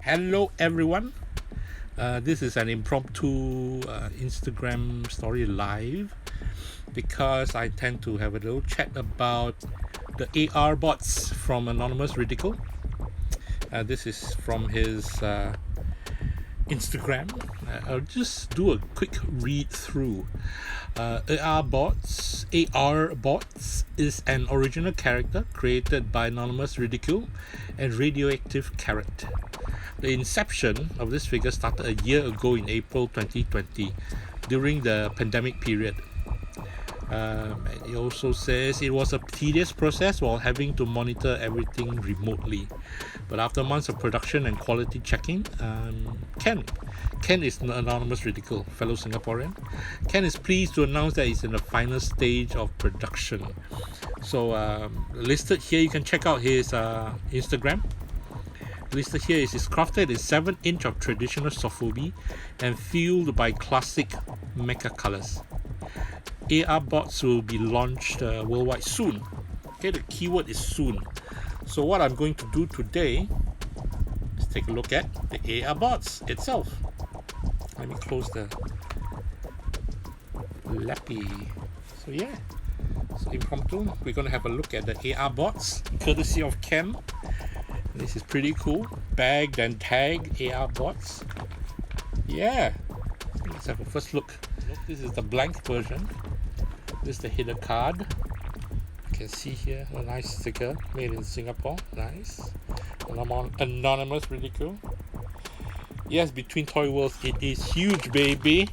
Hello everyone. This is an impromptu Instagram story live because I tend to have a little chat about the ARbotZ from Anonymous Ridicule. This is from his Instagram. I'll just do a quick read through. ARbotZ is an original character created by Anonymous Ridicule and Radioactive Carrot. The inception of this figure started a year ago in April 2020 during the pandemic period. And it also says it was a tedious process while having to monitor everything remotely. But after months of production and quality checking, Ken is an Anonymous Ridicule, fellow Singaporean. Ken is pleased to announce that he's in the final stage of production. So listed here, you can check out his Instagram. Listed here is crafted in 7-inch of traditional sofubi and fueled by classic mecha colors. ARbotZ will be launched worldwide soon. Okay, the keyword is soon. So what I'm going to do today is take a look at the ARbotZ itself. Let me close the lappy. So yeah, so impromptu, we're going to have a look at the ARbotZ, courtesy of Ken. This is pretty cool. Bagged and tagged ARbotZ. Yeah, let's have a first look. This is the blank version. This is the header card. You can see here a nice sticker made in Singapore. Nice. Anonymous Ridicule. Yes, between toy worlds, it is huge, baby.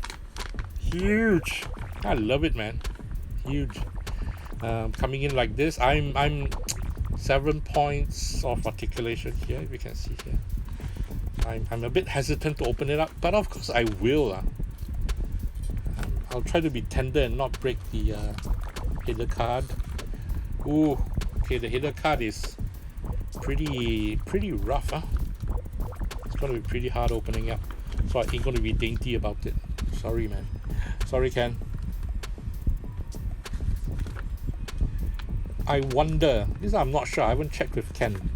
Huge. I love it, man. Huge. Coming in like this. I'm 7 points of articulation here. You can see here. I'm a bit hesitant to open it up, but of course I will. I'll try to be tender and not break the header card. Ooh, okay, the header card is pretty rough, huh? It's gonna be pretty hard opening up, so I ain't gonna be dainty about it. Sorry, man. Sorry, Ken. I wonder, this I'm not sure, I haven't checked with Ken,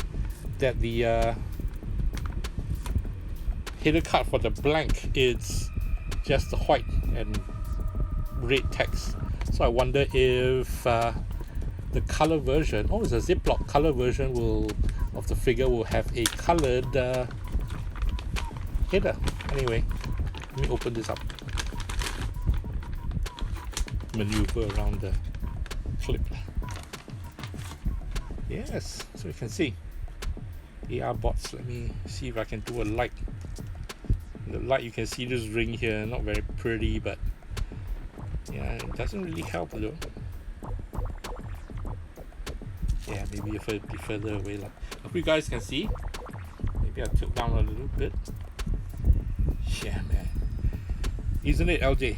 that the header card for the blank is just the white and red text. So I wonder if the color version, it's a Ziploc color version of the figure will have a colored header. Anyway, let me open this up. Maneuver around the clip. Yes, so you can see ARbotZ. Let me see if I can do a light. The light, you can see this ring here, not very pretty, but yeah, it doesn't really help though. Yeah, maybe if it be further away. Hope you guys can see. Maybe I'll tilt down a little bit. Yeah, man. Isn't it LJ?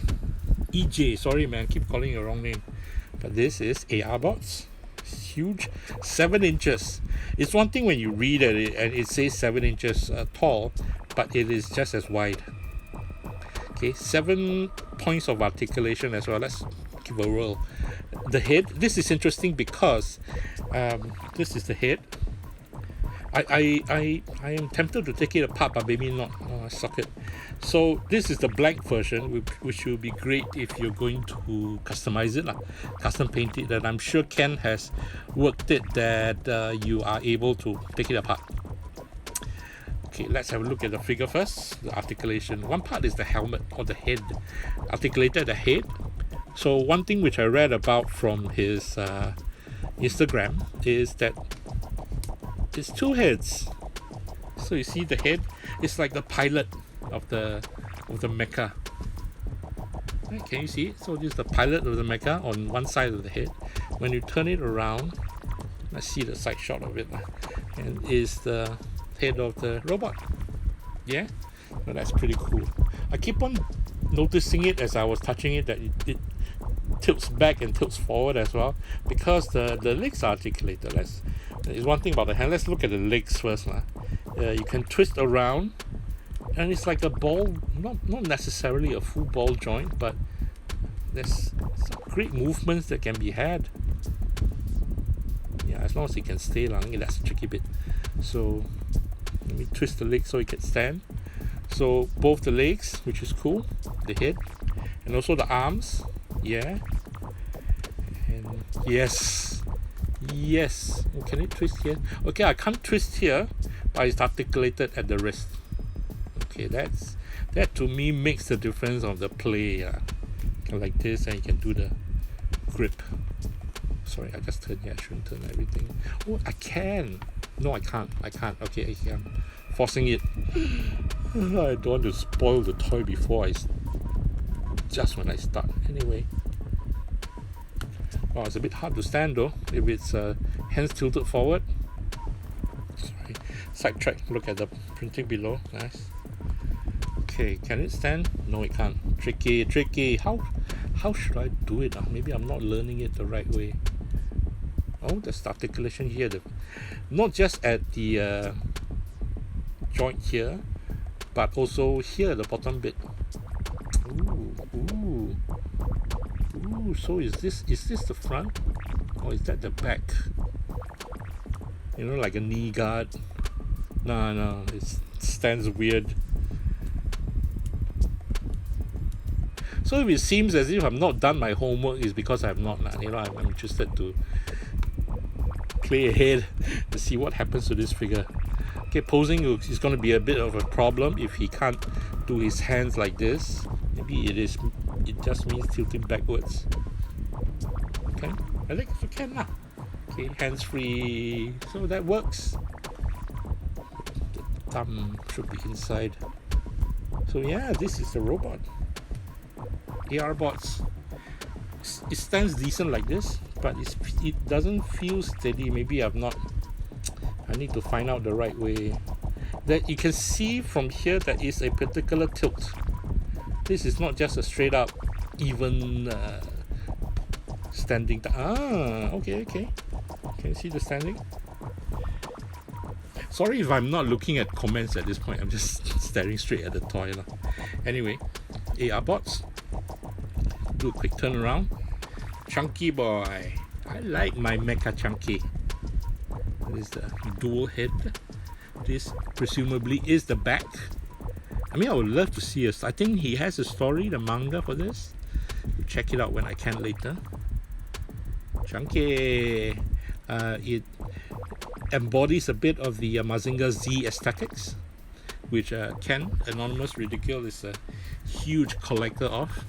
EJ, sorry man, keep calling your wrong name. But this is ARbotZ. Huge, 7 inches. It's one thing when you read at it and it says 7 inches tall, but it is just as wide. Okay, 7 points of articulation as well. Let's give a whirl. The head, this is interesting because this is the head. I am tempted to take it apart, but maybe not. I suck it. So this is the blank version, which will be great if you're going to customize it, custom paint it. And I'm sure Ken has worked it that you are able to take it apart. Okay, let's have a look at the figure first. The articulation. One part is the helmet or the head, articulated the head. So one thing which I read about from his Instagram is that it's 2 heads. So you see the head, it's like the pilot of the mecha. Right, can you see it? So this is the pilot of the mecha on one side of the head. When you turn it around, let's see the side shot of it, and is the head of the robot. Yeah, well, that's pretty cool. I keep on noticing it as I was touching it that it tilts back and tilts forward as well, because the legs are articulated. There's one thing about the hand. Let's look at the legs first. You can twist around, and it's like a ball, not necessarily a full ball joint, but there's some great movements that can be had. Yeah, as long as it can stay long, that's the tricky bit. So Let me twist the leg so it can stand. So both the legs, which is cool, the head, and also the arms. Yeah. And yes. Yes. Oh, can it twist here? Okay, I can't twist here, but it's articulated at the wrist. Okay, that to me makes the difference of the play. Like this, and you can do the grip. Sorry, I just turned here. I shouldn't turn everything. Oh, I can. No, I can't. Okay, I can. Forcing it. I don't want to spoil the toy before just when I start. Anyway. Oh, it's a bit hard to stand though, if it's hands tilted forward. Sorry. Sidetrack. Look at the printing below. Nice. Okay, can it stand? No, it can't. Tricky. How should I do it? Maybe I'm not learning it the right way. Oh, there's the articulation here. Not just at the joint here, but also here, the bottom bit. Ooh. So is this the front, or is that the back? You know, like a knee guard. No, it stands weird. So if it seems as if I'm not done my homework, is because I'm not. You know, I'm interested to play ahead to see what happens to this figure. Okay, posing is going to be a bit of a problem if he can't do his hands like this. Maybe it just means tilting backwards. Okay, I think you can now. Okay, hands free. So that works. The thumb should be inside. So yeah, this is the robot. ARbotZ. It stands decent like this, but it doesn't feel steady. Maybe I need to find out the right way. That you can see from here that is a particular tilt. This is not just a straight up even standing. Okay. Can you see the standing? Sorry if I'm not looking at comments at this point. I'm just staring straight at the toy. Anyway, ARbotZ. Do a quick turn around. Chunky boy. I like my Mecha Chunky. This is the dual head. This presumably is the back. I mean, I would love to see I think he has a story, the manga for this. We'll check it out when I can later. Chunky. It embodies a bit of the Mazinger Z aesthetics, which Ken, Anonymous Ridicule, is a huge collector of.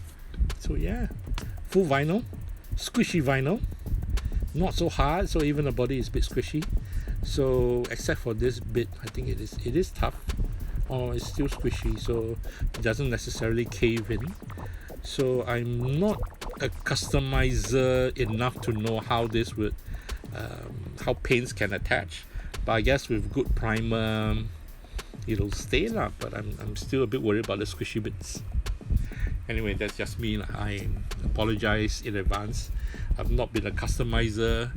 So yeah, full vinyl, squishy vinyl, not so hard, so even the body is a bit squishy. So except for this bit, I think it is tough, or it's still squishy, so it doesn't necessarily cave in. So I'm not a customizer enough to know how this would, how paints can attach. But I guess with good primer, it'll stay lah. But I'm still a bit worried about the squishy bits. Anyway, that's just me. I apologize in advance. I've not been a customizer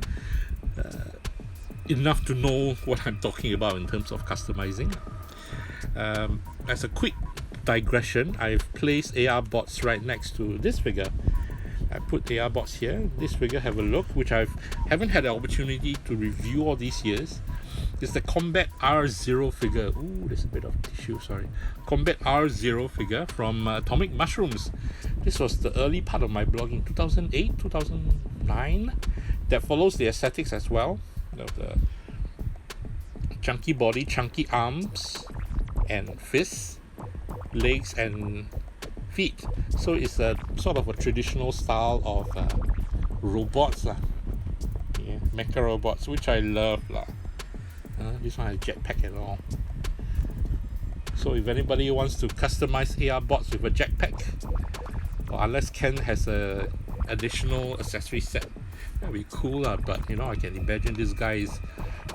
enough to know what I'm talking about in terms of customizing. As a quick digression, I've placed ARbotZ right next to this figure. I put ARbotZ here. This figure, have a look, which I haven't had the opportunity to review all these years. It's the Combat R0 figure. Ooh, there's a bit of tissue, sorry. Combat R0 figure from Atomic Mushrooms. This was the early part of my blog in 2008, 2009. That follows the aesthetics as well. You know, the chunky body, chunky arms and fists, legs and feet. So it's a sort of a traditional style of robots. Yeah, mecha robots, which I love. This one has jetpack and all. So if anybody wants to customize ARbotZ with a jetpack, or unless Ken has a additional accessory set, that'd be cool. But you know, I can imagine this guy is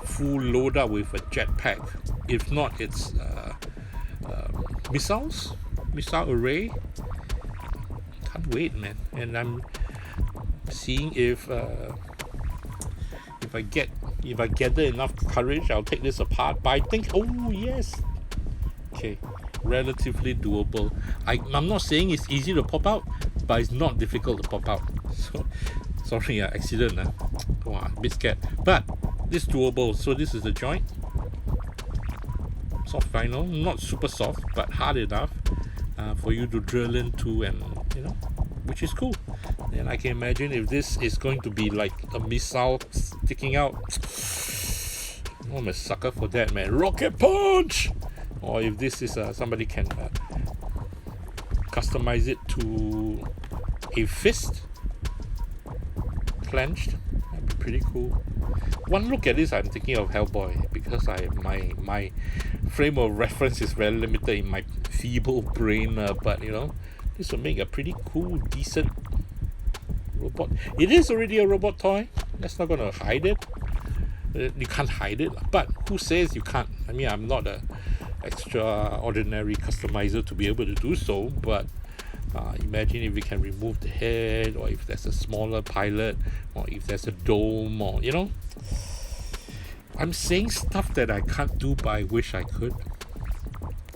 full load up with a jetpack. If not, it's missile array. Can't wait, man. And I'm seeing if I gather enough courage, I'll take this apart. But I think, oh yes, okay, relatively doable. I'm not saying it's easy to pop out, but it's not difficult to pop out. So sorry, accident. Wow, a bit scared, but this doable. So this is the joint. soft vinyl, not super soft, but hard enough for you to drill into, and which is cool. And I can imagine if this is going to be like a missile sticking out, I'm a sucker for that, man. Rocket punch! Or if this is somebody can customize it to a fist clenched, that'd be pretty cool. One look at this, I'm thinking of Hellboy, because my frame of reference is very limited in my feeble brain, but this will make a pretty cool, decent robot. It is already a robot toy. That's not gonna hide it. You can't hide it, but who says you can't? I mean, I'm not a extraordinary customizer to be able to do so, but imagine if we can remove the head, or if there's a smaller pilot, or if there's a dome, or I'm saying stuff that I can't do but I wish I could.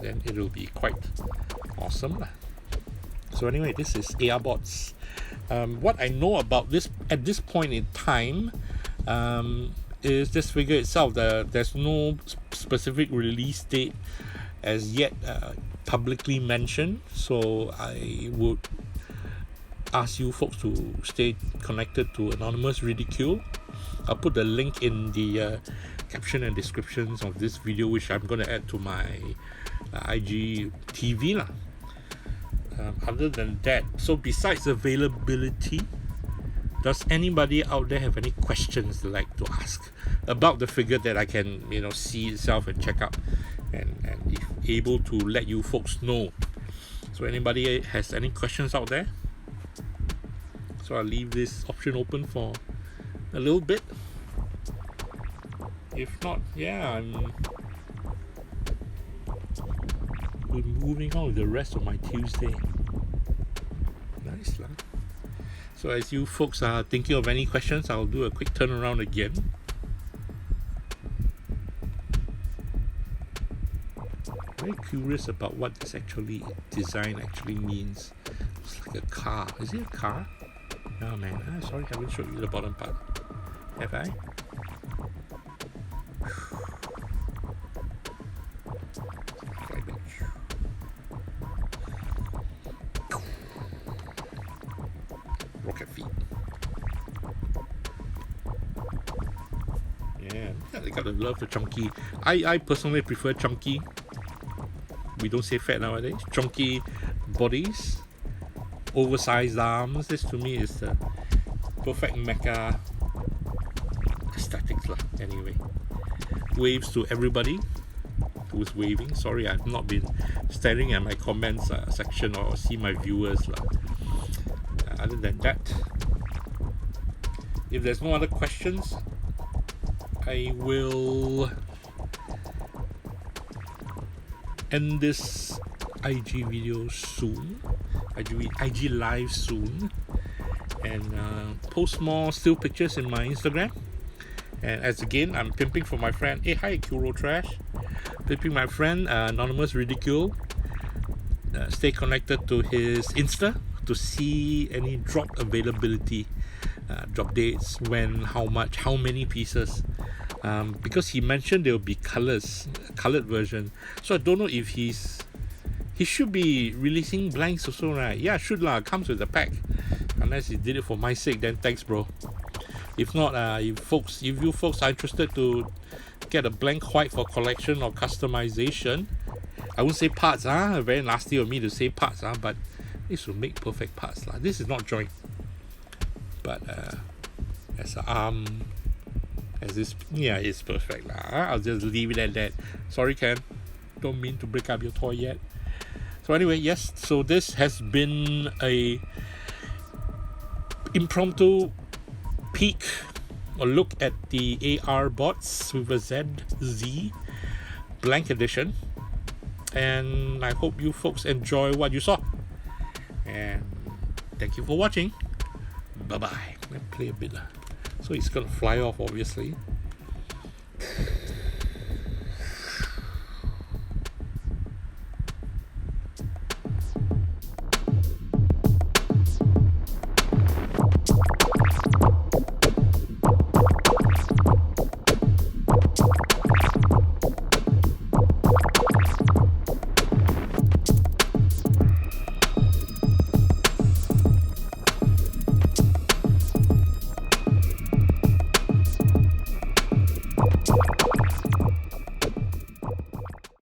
Then it'll be quite awesome. So anyway, this is ARbotZ. What I know about this at this point in time is this figure itself. There's no specific release date as yet publicly mentioned, so I would ask you folks to stay connected to Anonymous Ridicule. I'll put the link in the caption and descriptions of this video, which I'm going to add to my IGTV lah. Other than that, so besides availability, does anybody out there have any questions they'd like to ask about the figure that I can see itself and check out, and if able to let you folks know? So anybody has any questions out there? So I'll leave this option open for a little bit. If not, yeah, I'm moving on with the rest of my Tuesday. Nice lah. So as you folks are thinking of any questions, I'll do a quick turnaround again. Very curious about what this design actually means. It's like a car. Is it a car? Oh man, sorry, I haven't showed you the bottom part. Have I? Rocket feet. Yeah, they gotta love the chunky. I personally prefer chunky. We don't say fat nowadays. Chunky bodies, oversized arms. This to me is the perfect mecha aesthetics lah. Anyway, waves to everybody who's waving. Sorry, I've not been staring at my comments section or see my viewers lah. Other than that, if there's no other questions, I will end this IG video soon, IG live soon, and post more still pictures in my Instagram. And as again, I'm pimping for my friend. Hey, hi, Kuro Trash. Pimping my friend Anonymous Ridicule. Stay connected to his Insta to see any drop availability, drop dates, when, how much, how many pieces. Because he mentioned there will be colored version, so I don't know if he should be releasing blanks also, right? Yeah, should lah. Comes with a pack. Unless he did it for my sake, then thanks, bro. If not, if you folks are interested to get a blank white for collection or customization, I won't say parts, very nasty of me to say parts, but this will make perfect parts lah. This is not joint, but as an arm, as this, yeah, it's perfect lah. I'll just leave it at that. Sorry, Ken, don't mean to break up your toy yet. So anyway, yes, so this has been a impromptu peek or look at the ARbotZ with a Z blank edition, and I hope you folks enjoy what you saw, and thank you for watching. Bye bye. Let me play a bit. So it's gonna fly off, obviously.